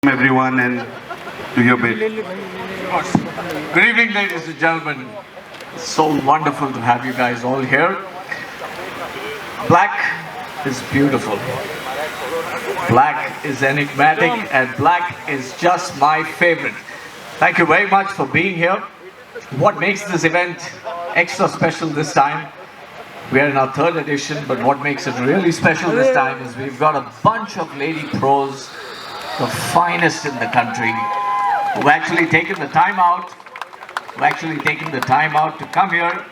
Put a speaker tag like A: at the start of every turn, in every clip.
A: everyone and do your bit.
B: Good evening, ladies and gentlemen. It's so wonderful to have you guys all here. Black is beautiful. Black is enigmatic, and black is just my favorite. Thank you very much for being here. What makes this event extra special this time? We are in our third edition, but what makes it really special this time is we've got a bunch of lady pros, the finest in the country, who've actually taken the time out, to come here,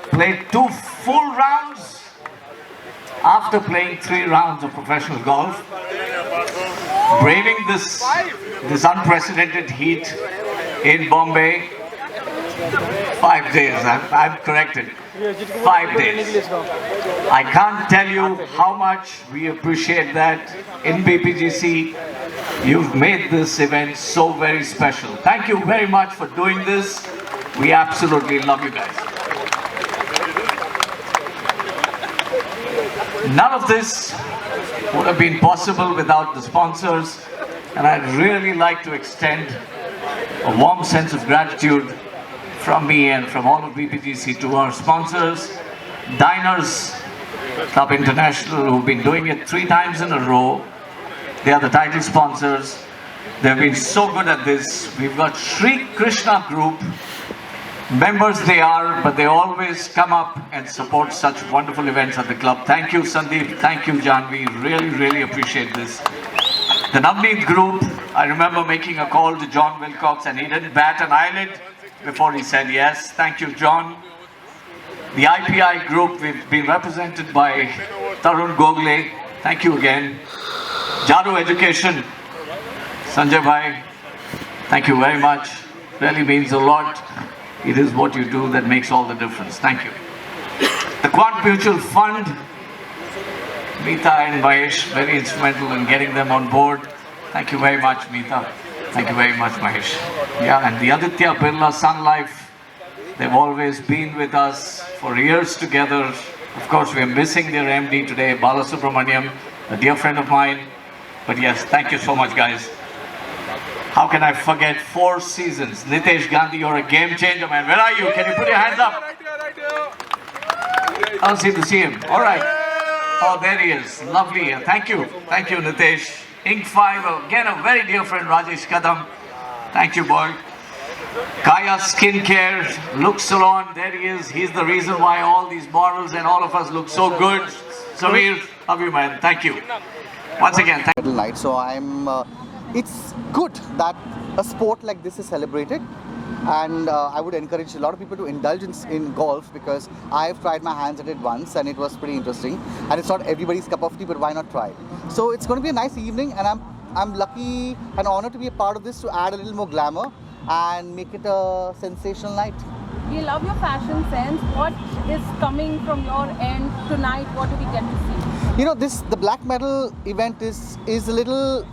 B: play 2 full rounds after playing 3 rounds of professional golf, braving this unprecedented heat in Bombay. 5 days, I'm corrected. 5 days. I can't tell you how much we appreciate that. In BPGC, you've made this event so very special. Thank you very much for doing this. We absolutely love you guys. None of this would have been possible without the sponsors, and I'd really like to extend a warm sense of gratitude from me and from all of BPGC to our sponsors, Diners Club International, who've been doing it 3 times in a row. They are the title sponsors. They've been so good at this. We've got Sri Krishna Group. Members they are, but they always come up and support such wonderful events at the club. Thank you, Sandeep. Thank you, Janvi. Really, really appreciate this. The Navneet Group, I remember making a call to John Wilcox and he didn't bat an eyelid before he said yes. Thank you, John. The IPI Group, we've been represented by Tarun Gogle. Thank you again. Jadu Education, Sanjay Bhai, thank you very much. Really means a lot. It is what you do that makes all the difference. Thank you. The Quant Mutual Fund, Meeta and Mahesh, very instrumental in getting them on board. Thank you very much, Meeta. Thank you very much, Mahesh. Yeah, and the Aditya Birla Sun Life, they've always been with us for years together. Of course, we are missing their MD today, Bala Subramaniam, a dear friend of mine. But yes, thank you so much, guys. How can I forget 4 seasons? Nitesh Gandhi, you're a game changer, man. Where are you? Can you put your hands up? I'll see to see him. All right. Oh, there he is. Lovely. Thank you. Thank you, Nitesh. Ink 5, again, a very dear friend, Rajesh Kadam. Thank you, boy. Kaya Skincare, Look Salon, there he is. He's the reason why all these models and all of us look so good. Samir, love you, man. Thank you. Once again, thank you.
C: Night, so it's good that a sport like this is celebrated, and I would encourage a lot of people to indulge in golf, because I've tried my hands at it once and it was pretty interesting, and it's not everybody's cup of tea, but why not try? So it's going to be a nice evening, and I'm lucky and honored to be a part of this, to add a little more glamour and make it a sensational night.
D: We love your fashion sense. What is coming from your end tonight? What do we get to see?
C: You know, the black metal event is a little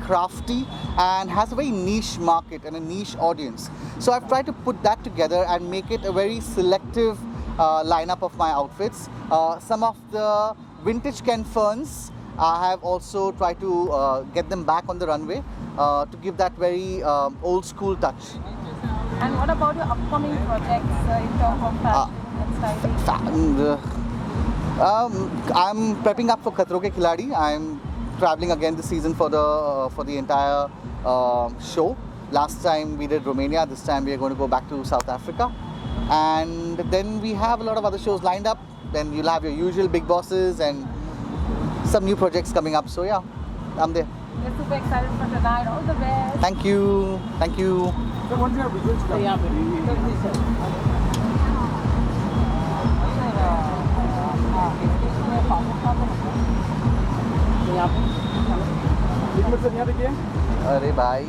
C: crafty and has a very niche market and a niche audience. So I've tried to put that together and make it a very selective lineup of my outfits. Some of the vintage Ken Ferns, I have also tried to get them back on the runway to give that very old school touch.
D: And what about your upcoming projects in terms of fashion and styling?
C: I'm prepping up for Khatron Ke Khiladi. I'm traveling again this season for the entire show. Last time we did Romania. This time we are going to go back to South Africa, and then we have a lot of other shows lined up. Then you'll have your usual big bosses and some new projects coming up. So yeah, I'm there.
D: We're super excited for tonight. All the best.
C: Thank you. Thank you.
E: So what's your visuals?
C: अरे भाई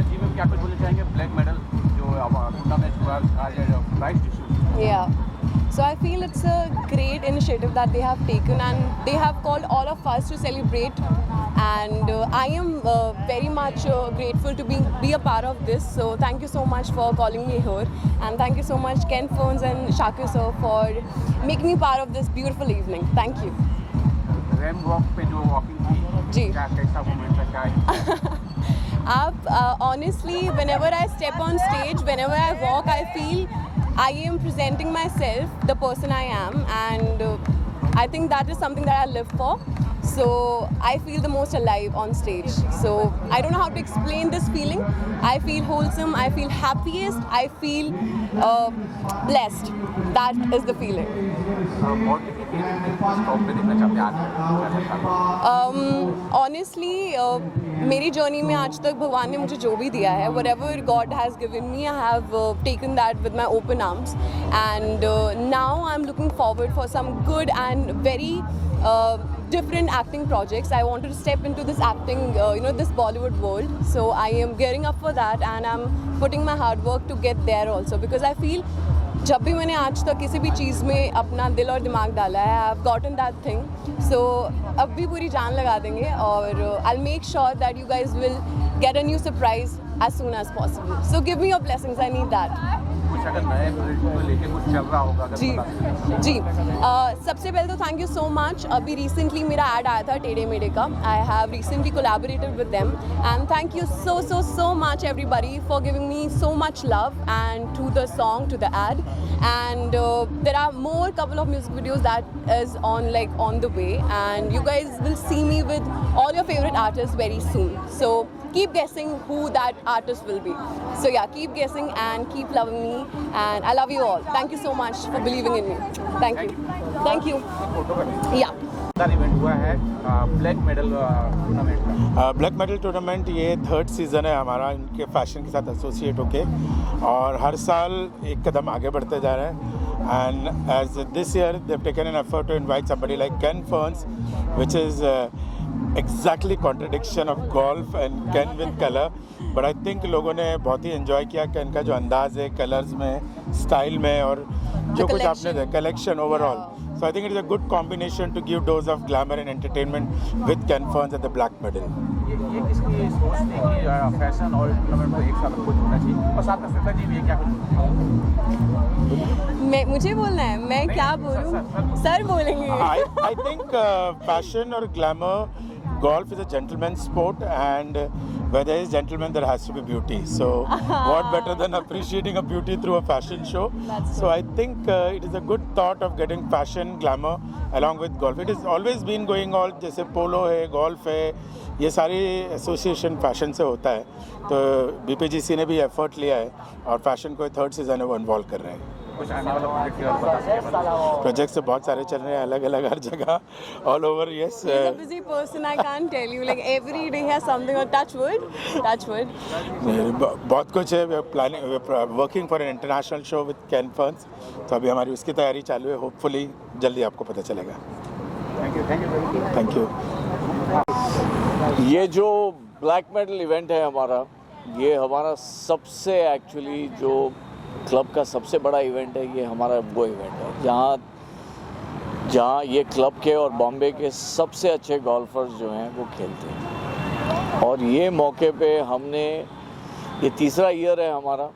E: जी ma'am क्या कुछ बोलना चाहेंगे black medal जो tournament हुआ आज price distribution
F: Yeah. So I feel it's a great initiative that they have taken, and they have called all of us to celebrate and I am very much grateful to be a part of this. So thank you so much for calling me here, and thank you so much Ken Ferns and Shakir sir for making me part of this beautiful evening. Thank you.
E: RAM walk पे जो walking की
F: जी।
E: क्या कैसा moment था, क्या
F: आप honestly, whenever I step on stage, whenever I walk, I feel I am presenting myself, the person I am, and I think that is something that I live for. So I feel the most alive on stage. So I don't know how to explain this feeling. I feel wholesome, I feel happiest, I feel blessed. That is the feeling.
E: Body की feeling में stop पे देखना चाहते हैं आज
F: Honestly, मेरी journey में आज तक भगवान ने मुझे जो भी दिया है, whatever God has given me, I have taken that with my open arms, and now I'm looking forward for some good and very different acting projects. I wanted to step into this acting, this Bollywood world. So I am gearing up for that, and I'm putting my hard work to get there also, because I feel जब भी मैंने आज तक किसी भी चीज़ में अपना दिल और दिमाग डाला है, I have gotten that thing. So अब भी पूरी जान लगा देंगे, और I will make sure that you guys will get a new surprise as soon as possible. So give me your blessings, I need that.
E: कुछ अगर नए प्रोजेक्ट को लेके कुछ चल रहा होगा अगर
F: जी
E: बता सकें।
F: जी सबसे पहले तो थैंक यू सो मच. अभी रिसेंटली मेरा ऐड आया था टेढ़े मेढ़े का. I have recently collaborated with them, and thank you so much everybody for giving me so much love and to the song, to the ad, and there are more couple of music videos that is on the way, and you guys will see me with all your favorite artists very soon. So keep guessing who that artist will be. So yeah, keep guessing and keep loving me, and I love you all. Thank you so much for believing in me. Thank you. Yeah.
E: Event हुआ है black medal tournament का।
G: Black medal tournament ये 3rd season है हमारा इनके fashion के साथ associate होके, और हर साल एक कदम आगे बढ़ते जा रहे हैं. And as this year they have taken an effort to invite somebody like Ken Ferns, which is exactly contradiction of golf and Ken with color, but I think लोगों ने बहुत ही enjoy किया Ken का जो अंदाज़ है कलर्स में, style में, और जो कुछ आपने देखा collection overall. So I think it is a good combination to give dose of glamour and entertainment with Ken Ferns at the black medal.
E: ये किसकी सोच थी कि फैशन और टूर्नामेंट को एक साथ कुछ होना चाहिए, और साथ में फिफा जी भी है, क्या कुछ
F: मुझे बोलना है, मैं क्या बोलूँ? सर बोलेंगे.
G: I think fashion or glamour, golf is a gentleman's sport, and where there is gentleman there has to be beauty. So what better than appreciating a beauty through a fashion show? So I think it is a good thought of getting fashion, glamour along with golf. It has always been going on, जैसे पोलो है, golf है, ये सारी association fashion से होता है. तो BPGC ने भी एफर्ट लिया है, और फैशन को 3rd सीज़न है वो इन्वॉल्व कर रहे हैं.
E: कुछ आने वाला प्रोजेक्ट बता सकें?
G: प्रोजेक्ट्स तो बहुत सारे चल रहे हैं, अलग अलग हर जगह, all over. Yes,
F: He's a busy person, I can't tell you. Like every day has something. Or touch wood.
G: बहुत कुछ है. Working for an international show with Ken Ferns, तो अभी हमारी उसकी तैयारी चालू है. होपफुली जल्दी आपको पता चलेगा. Thank you.
B: ये जो ब्लैक मेडल इवेंट है हमारा, ये हमारा सबसे एक्चुअली जो क्लब का सबसे बड़ा इवेंट है. ये हमारा वो इवेंट है जहाँ ये क्लब के और बॉम्बे के सबसे अच्छे गोल्फर्स जो हैं वो खेलते हैं. और ये मौके पे हमने, ये 3रा ईयर है हमारा,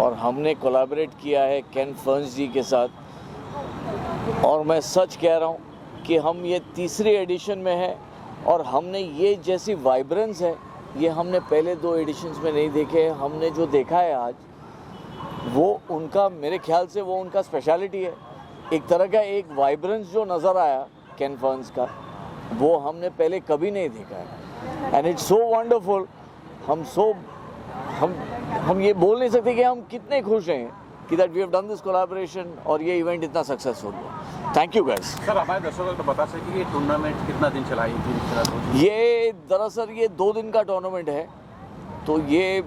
B: और हमने कोलैबोरेट किया है केन फर्न्स जी के साथ. और मैं सच कह रहा हूँ कि हम ये 3री एडिशन में है, और हमने ये जैसी वाइब्रेंस है ये हमने पहले 2 एडिशंस में नहीं देखे. हमने जो देखा है आज, वो उनका, मेरे ख्याल से वो उनका स्पेशलिटी है. एक तरह का एक वाइब्रेंस जो नज़र आया केन फर्न्स का, वो हमने पहले कभी नहीं देखा है. And it's so wonderful. हम ये बोल नहीं सकते कि हम कितने खुश हैं कि that we have done this collaboration, और ये इवेंट इतना सक्सेसफुल हुआ. Thank you guys.
E: सर हमारे दर्शकों को बता सकें कि ये टूर्नामेंट कितना दिन चला?
B: ये दरअसल ये 2 दिन का टूर्नामेंट है. तो ये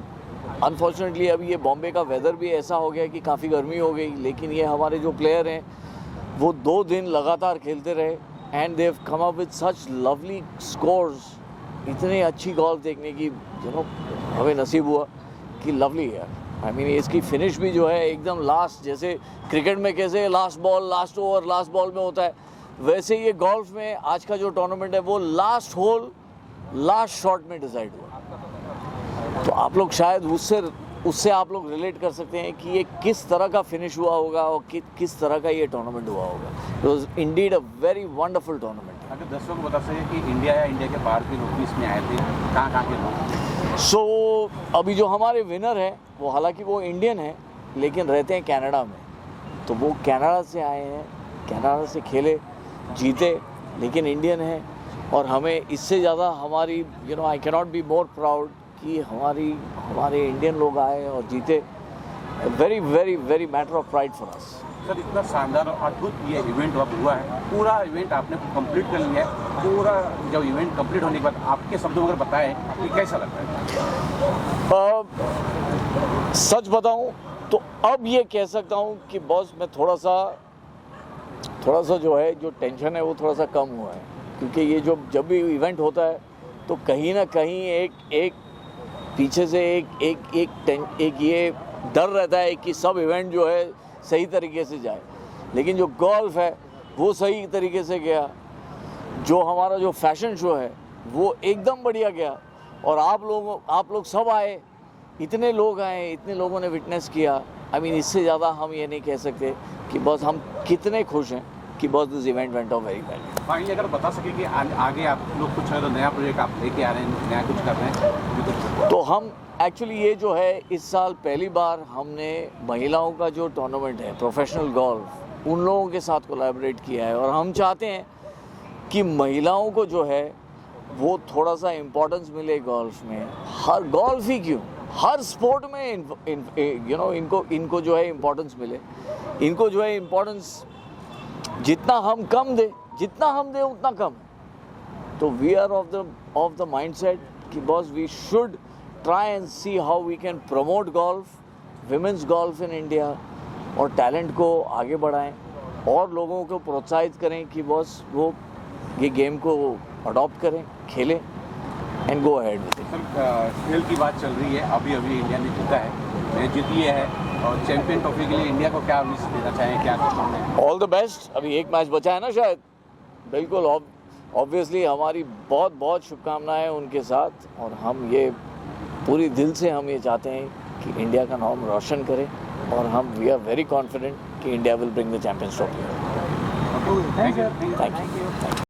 B: अनफॉर्चुनेटली अभी ये बॉम्बे का वेदर भी ऐसा हो गया कि काफ़ी गर्मी हो गई, लेकिन ये हमारे जो प्लेयर हैं वो 2 दिन लगातार खेलते रहे, and they have come up with such lovely scores. इतनी अच्छी गोल्फ देखने की हमें नसीब हुआ कि लवली है. आई मीन इसकी फिनिश भी जो है एकदम लास्ट, जैसे क्रिकेट में कैसे last ball, last over, last ball में होता है, वैसे ये गोल्फ में आज का जो टूर्नामेंट है वो लास्ट होल लास्ट शॉट में डिसाइड हुआ। तो आप लोग शायद उससे आप लोग रिलेट कर सकते हैं कि ये किस तरह का फिनिश हुआ होगा और किस तरह का ये टूर्नामेंट हुआ होगा। It was indeed a very wonderful tournament.
E: अगर दर्शकों को बता सकें कि इंडिया या इंडिया के बाहर के लोग भी इसमें आए थे, कहाँ के लोग?
B: सो अभी जो हमारे विनर है वो हालांकि वो इंडियन है लेकिन रहते हैं कनाडा में, तो वो कनाडा से आए हैं, कनाडा से खेले जीते लेकिन इंडियन है। और हमें इससे ज़्यादा हमारी I cannot be more proud कि हमारे इंडियन लोग आए और जीते। Very very very matter of pride for us.
E: Sir इतना शानदार और अद्भुत ये इवेंट अब हुआ है, पूरा इवेंट आपने कंप्लीट कर लिया है। पूरा जब इवेंट कंप्लीट होने के बाद आपके शब्दों में अगर बताएं कि कैसा लगता है?
B: सच बताऊं तो अब ये कह सकता हूं कि बॉस मैं थोड़ा सा जो है जो टेंशन है वो थोड़ा सा कम हुआ है, क्योंकि ये जब भी इवेंट होता है तो कहीं ना कहीं एक पीछे से एक ये डर रहता है कि सब इवेंट जो है सही तरीके से जाए, लेकिन जो गोल्फ है वो सही तरीके से गया। जो हमारा जो फैशन शो है वो एकदम बढ़िया गया और आप लोग सब आए, इतने लोग आए, इतने लोगों ने विटनेस किया। आई मीन इससे ज़्यादा हम ये नहीं कह सकते कि बस हम कितने खुश हैं कि बस this event went of very well.
E: Finally अगर बता सके कि आगे आप लोग कुछ अगर नया प्रोजेक्ट आप लेके आ रहे हैं, नया कुछ कर रहे हैं?
B: तो हम एक्चुअली ये जो है इस साल पहली बार हमने महिलाओं का जो टूर्नामेंट है प्रोफेशनल गोल्फ उन लोगों के साथ कोलैबोरेट किया है और हम चाहते हैं कि महिलाओं को जो है वो थोड़ा सा इम्पोर्टेंस मिले गोल्फ में। हर गोल्फ ही क्यों, हर स्पोर्ट में इनको जो है इम्पोर्टेंस मिले। इनको जो है इम्पोर्टेंस जितना हम दे उतना कम। तो we are of the mindset कि boss we should try and see how we can promote golf, women's golf in India और टैलेंट को आगे बढ़ाएं और लोगों को प्रोत्साहित करें कि बस वो ये गेम को अडॉप्ट करें, खेलें and go ahead with it.
E: Sir खेल की बात चल रही है, अभी इंडिया ने जीता है, मैच जीती है और चैंपियन ट्रॉफी के लिए इंडिया को क्या विश देना चाहें, क्या कुछ?
B: All the best. अभी एक मैच बचा है ना शायद। बिल्कुल ऑब्वियसली हमारी बहुत शुभकामनाएं उनके साथ और हम ये पूरी दिल से हम ये चाहते हैं कि इंडिया का नाम रोशन करें और हम वी आर वेरी कॉन्फिडेंट कि India will bring the champions trophy.
E: Thank you.